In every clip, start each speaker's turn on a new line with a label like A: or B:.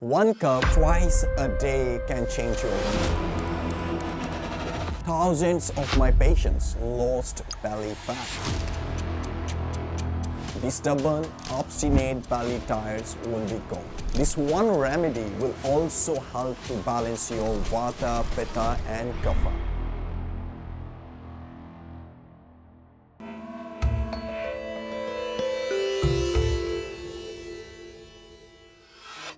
A: One cup twice a day can change your life. Thousands of my patients lost belly fat. The stubborn, obstinate belly tires will be gone. This one remedy will also help to balance your Vata, Pitta and Kapha.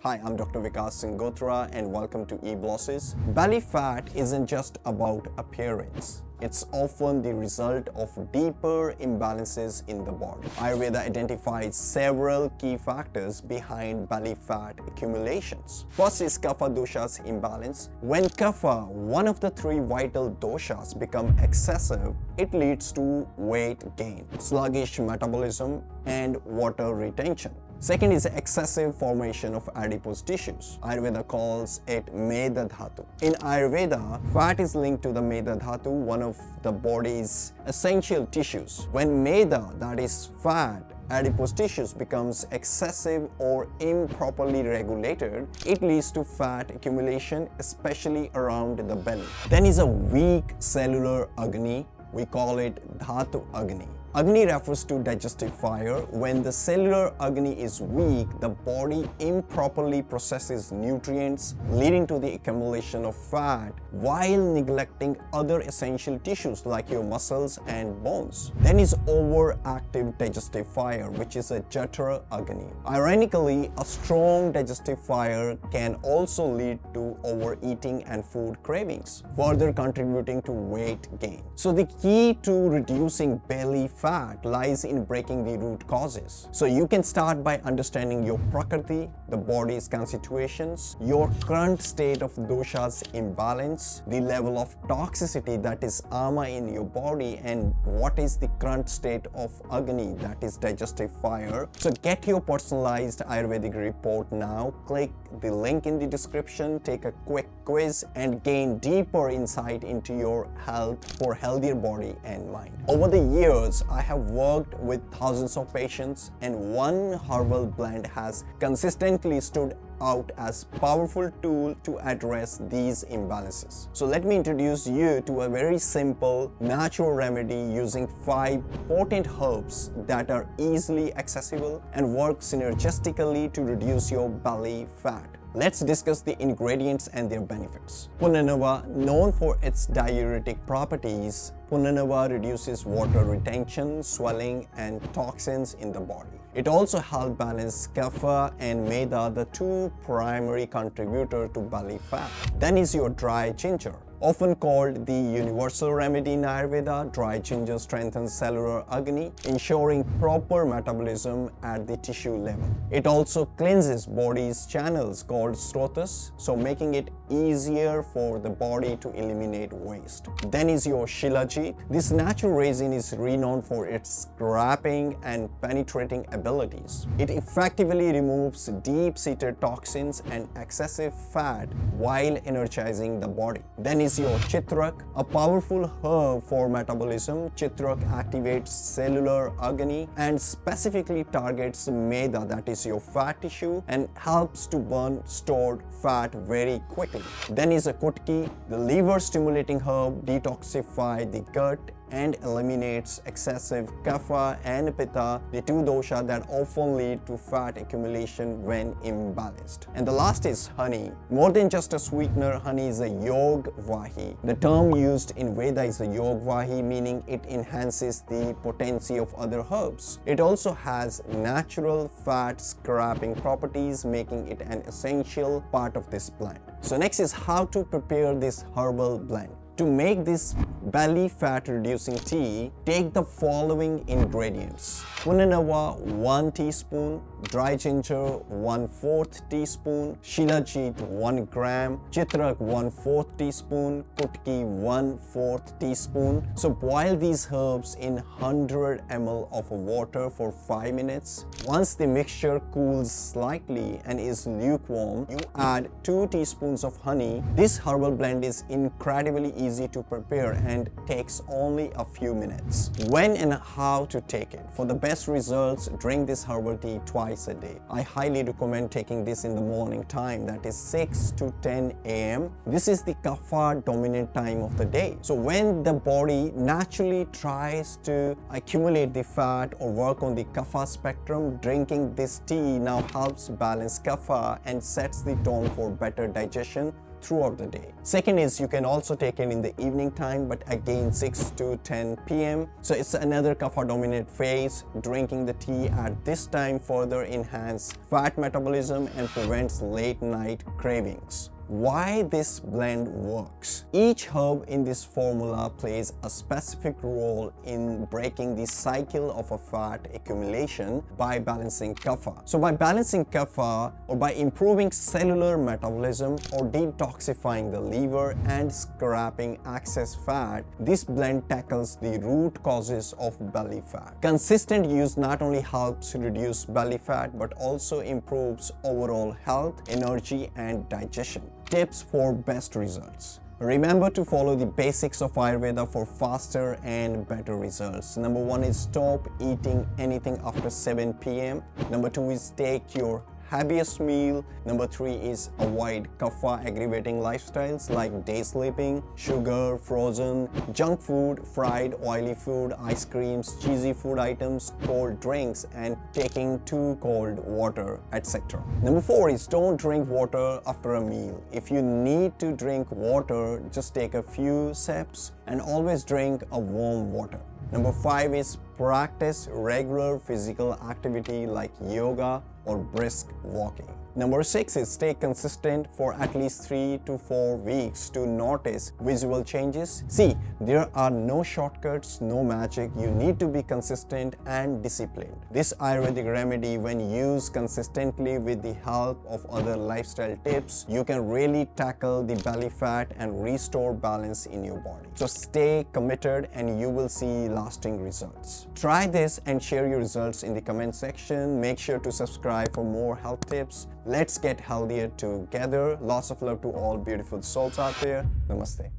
A: Hi, I'm Dr. Vikas Sangotra and welcome to eBlosis. Belly fat isn't just about appearance. It's often the result of deeper imbalances in the body. Ayurveda identifies several key factors behind belly fat accumulations. First is Kapha dosha's imbalance. When Kapha, one of the three vital doshas, become excessive, it leads to weight gain, sluggish metabolism, and water retention. Second is excessive formation of adipose tissues. Ayurveda calls it Meda Dhatu. In Ayurveda, fat is linked to the Meda Dhatu, one of the body's essential tissues. When Meda, that is fat, adipose tissues becomes excessive or improperly regulated, it leads to fat accumulation, especially around the belly. Then is a weak cellular Agni. We call it Dhatu Agni. Agni refers to digestive fire. When the cellular Agni is weak, the body improperly processes nutrients, leading to the accumulation of fat while neglecting other essential tissues like your muscles and bones. Then is overactive digestive fire, which is a Jatra Agni. Ironically, a strong digestive fire can also lead to overeating and food cravings, further contributing to weight gain. So the key to reducing belly fat lies in breaking the root causes. So you can start by understanding your Prakriti, the body's constitutions, your current state of dosha's imbalance, the level of toxicity, that is ama, in your body, and what is the current state of Agni, that is digestive fire. So get your personalized Ayurvedic report now. Click the link in the description, take a quick quiz and gain deeper insight into your health for healthier body and mind. Over the years, I have worked with thousands of patients, and one herbal blend has consistently stood out as powerful tool to address these imbalances. So let me introduce you to a very simple natural remedy using 5 potent herbs that are easily accessible and work synergistically to reduce your belly fat. Let's discuss the ingredients and their benefits. Punanava, known for its diuretic properties, Punanava reduces water retention, swelling, and toxins in the body. It also helps balance Kapha and Meda, the two primary contributors to belly fat. Then is your dry ginger. Often called the universal remedy in Ayurveda, dry ginger strengthens cellular Agni, ensuring proper metabolism at the tissue level. It also cleanses body's channels called srotas, so making it easier for the body to eliminate waste. Then is your Shilajit. This natural resin is renowned for its scraping and penetrating abilities. It effectively removes deep-seated toxins and excessive fat while energizing the body. Then is your Chitrak, a powerful herb for metabolism. Chitrak activates cellular Agni and specifically targets Meda, that is your fat tissue, and helps to burn stored fat very quickly. Then is a Kutki, the liver-stimulating herb, detoxify the gut and eliminates excessive Kapha and Pitta, the two dosha that often lead to fat accumulation when imbalanced. And the last is honey. More than just a sweetener, honey is a yog vahi. The term used in Veda is a yog vahi, meaning it enhances the potency of other herbs. It also has natural fat scrapping properties, making it an essential part of this blend. So next is how to prepare this herbal blend. To make this belly fat reducing tea, take the following ingredients. Punanava 1 teaspoon, dry ginger 1/4 teaspoon, Shilajit 1 gram, Chitrak 1/4 teaspoon, Kutki 1/4 teaspoon. So boil these herbs in 100 ml of water for 5 minutes. Once the mixture cools slightly and is lukewarm, you add 2 teaspoons of honey. This herbal blend is incredibly easy to prepare and takes only a few minutes. When and how to take it? For the best results, drink this herbal tea twice a day. I highly recommend taking this in the morning time, that is 6 to 10 a.m. This is the Kapha dominant time of the day. So when the body naturally tries to accumulate the fat or work on the Kapha spectrum, drinking this tea now helps balance Kapha and sets the tone for better digestion throughout the day. Second is you can also take it in the evening time, but again 6 to 10 p.m. So it's another Kapha dominant phase. Drinking the tea at this time further enhances fat metabolism and prevents late night cravings. Why this blend works? Each herb in this formula plays a specific role in breaking the cycle of a fat accumulation by balancing Kapha. So by balancing Kapha, or by improving cellular metabolism or detoxifying the liver and scrapping excess fat, this blend tackles the root causes of belly fat. Consistent use not only helps reduce belly fat but also improves overall health, energy and digestion. Tips for best results. Remember to follow the basics of Ayurveda for faster and better results. Number 1 is stop eating anything after 7 p.m. Number 2 is take your heaviest meal. Number 3 is avoid Kapha aggravating lifestyles like day sleeping, sugar, frozen, junk food, fried, oily food, ice creams, cheesy food items, cold drinks, and taking too cold water, etc. Number 4 is don't drink water after a meal. If you need to drink water, just take a few sips and always drink a warm water. Number 5 is practice regular physical activity like yoga or brisk walking. Number 6 is stay consistent for at least 3 to 4 weeks to notice visual changes. See, there are no shortcuts, no magic. You need to be consistent and disciplined. This Ayurvedic remedy, when used consistently with the help of other lifestyle tips, you can really tackle the belly fat and restore balance in your body. So stay committed and you will see lasting results. Try this and share your results in the comment section. Make sure to subscribe for more health tips. Let's get healthier together. Lots of love to all beautiful souls out there. Namaste.